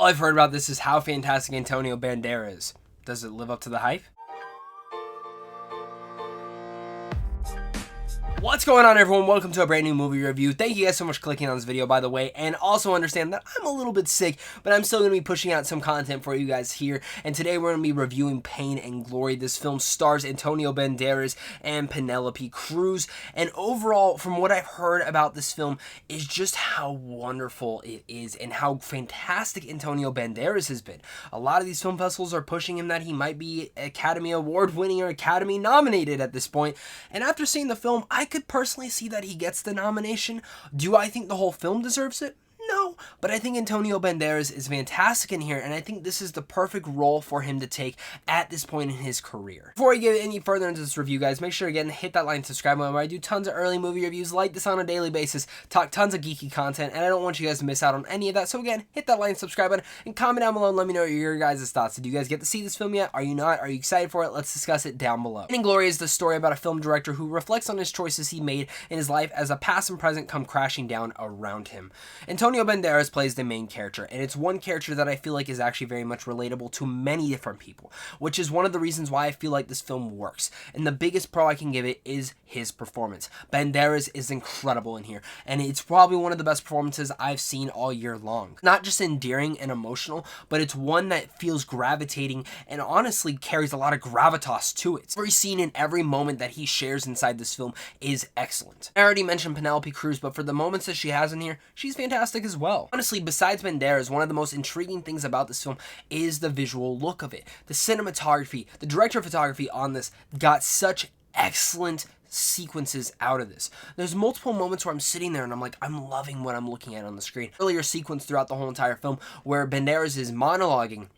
All I've heard about this is how fantastic Antonio Banderas is. Does it live up to the hype? What's going on, everyone? Welcome to a brand new movie review. Thank you guys so much for clicking on this video, by the way, and also understand that I'm a little bit sick, but I'm still going to be pushing out some content for you guys here, and today we're going to be reviewing Pain and Glory. This film stars Antonio Banderas and Penelope Cruz, and overall, from what I've heard about this film, is just how wonderful it is and how fantastic Antonio Banderas has been. A lot of these film festivals are pushing him that he might be Academy Award winning or Academy nominated at this point, and after seeing the film, I could personally see that he gets the nomination. Do I think the whole film deserves it? No, but I think Antonio Banderas is fantastic in here, and I think this is the perfect role for him to take at this point in his career. Before we get any further into this review, guys, make sure again to hit that like and subscribe button where I do tons of early movie reviews like this on a daily basis, talk tons of geeky content, and I don't want you guys to miss out on any of that. So again, hit that like and subscribe button, and comment down below and let me know your guys' thoughts. Did you guys get to see this film yet? Are you not? Are you excited for it? Let's discuss it down below. Pain and Glory is the story about a film director who reflects on his choices he made in his life as a past and present come crashing down around him. Antonio Banderas plays the main character, and it's one character that I feel like is actually very much relatable to many different people, which is one of the reasons why I feel like this film works. And the biggest pro I can give it is his performance. Banderas is incredible in here, and it's probably one of the best performances I've seen all year long. Not just endearing and emotional, but it's one that feels gravitating and honestly carries a lot of gravitas to it. Every scene and every moment that he shares inside this film is excellent. I already mentioned Penelope Cruz, but for the moments that she has in here, she's fantastic as well. Honestly, besides Banderas, one of the most intriguing things about this film is the visual look of it. The cinematography, the director of photography on this got such excellent sequences out of this. There's multiple moments where I'm sitting there and I'm like, I'm loving what I'm looking at on the screen. Earlier sequence throughout the whole entire film where Banderas is monologuing.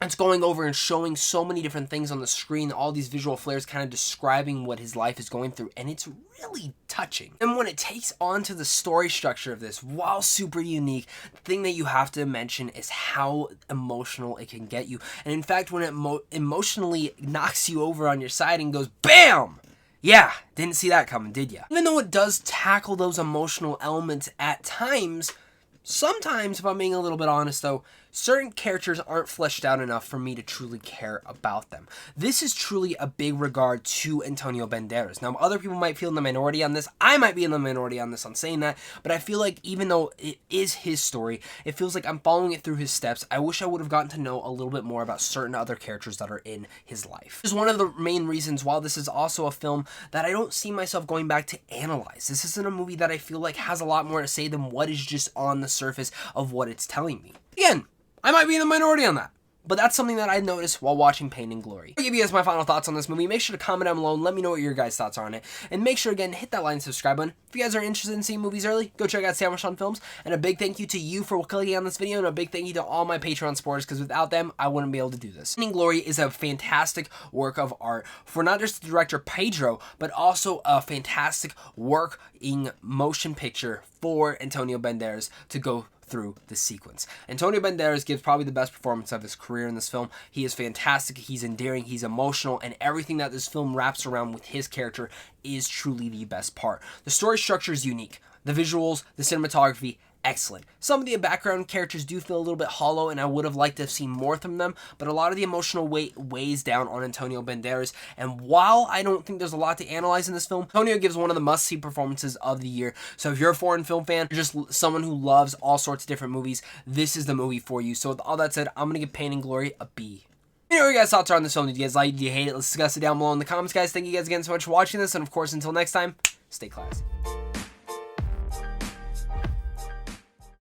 It's going over and showing so many different things on the screen, all these visual flares kind of describing what his life is going through, and it's really touching. And when it takes on to the story structure of this, while super unique, the thing that you have to mention is how emotional it can get you. And in fact, when it emotionally knocks you over on your side and goes, BAM! Yeah, didn't see that coming, did ya? Even though it does tackle those emotional elements at times, sometimes, if I'm being a little bit honest though, certain characters aren't fleshed out enough for me to truly care about them. This is truly a big regard to Antonio Banderas. Now, other people might feel in the minority on this. I might be in the minority on this on saying that, but I feel like even though it is his story, it feels like I'm following it through his steps. I wish I would have gotten to know a little bit more about certain other characters that are in his life. This is one of the main reasons why this is also a film that I don't see myself going back to analyze. This isn't a movie that I feel like has a lot more to say than what is just on the surface of what it's telling me. Again, I might be in the minority on that, but that's something that I noticed while watching Pain and Glory. I'll give you guys my final thoughts on this movie. Make sure to comment down below and let me know what your guys' thoughts are on it. And make sure, again, hit that like and subscribe button. If you guys are interested in seeing movies early, go check out Sandwich on Films. And a big thank you to you for clicking on this video, and a big thank you to all my Patreon supporters, because without them, I wouldn't be able to do this. Pain and Glory is a fantastic work of art for not just the director Pedro, but also a fantastic working motion picture for Antonio Banderas to go through the sequence. Antonio Banderas gives probably the best performance of his career in this film. He is fantastic, he's endearing, he's emotional, and everything that this film wraps around with his character is truly the best part. The story structure is unique. The visuals, the cinematography, excellent. Some of the background characters do feel a little bit hollow, and I would have liked to have seen more from them, but a lot of the emotional weight weighs down on Antonio Banderas, and while I don't think there's a lot to analyze in this film, Antonio gives one of the must-see performances of the year. So if you're a foreign film fan, you're just someone who loves all sorts of different movies, this is the movie for you. So with all that said, I'm going to give Pain and Glory a B. You know what your guys' thoughts are on this film. Did you guys like it? Did you hate it? Let's discuss it down below in the comments, guys. Thank you guys again so much for watching this, and of course, until next time, stay classy.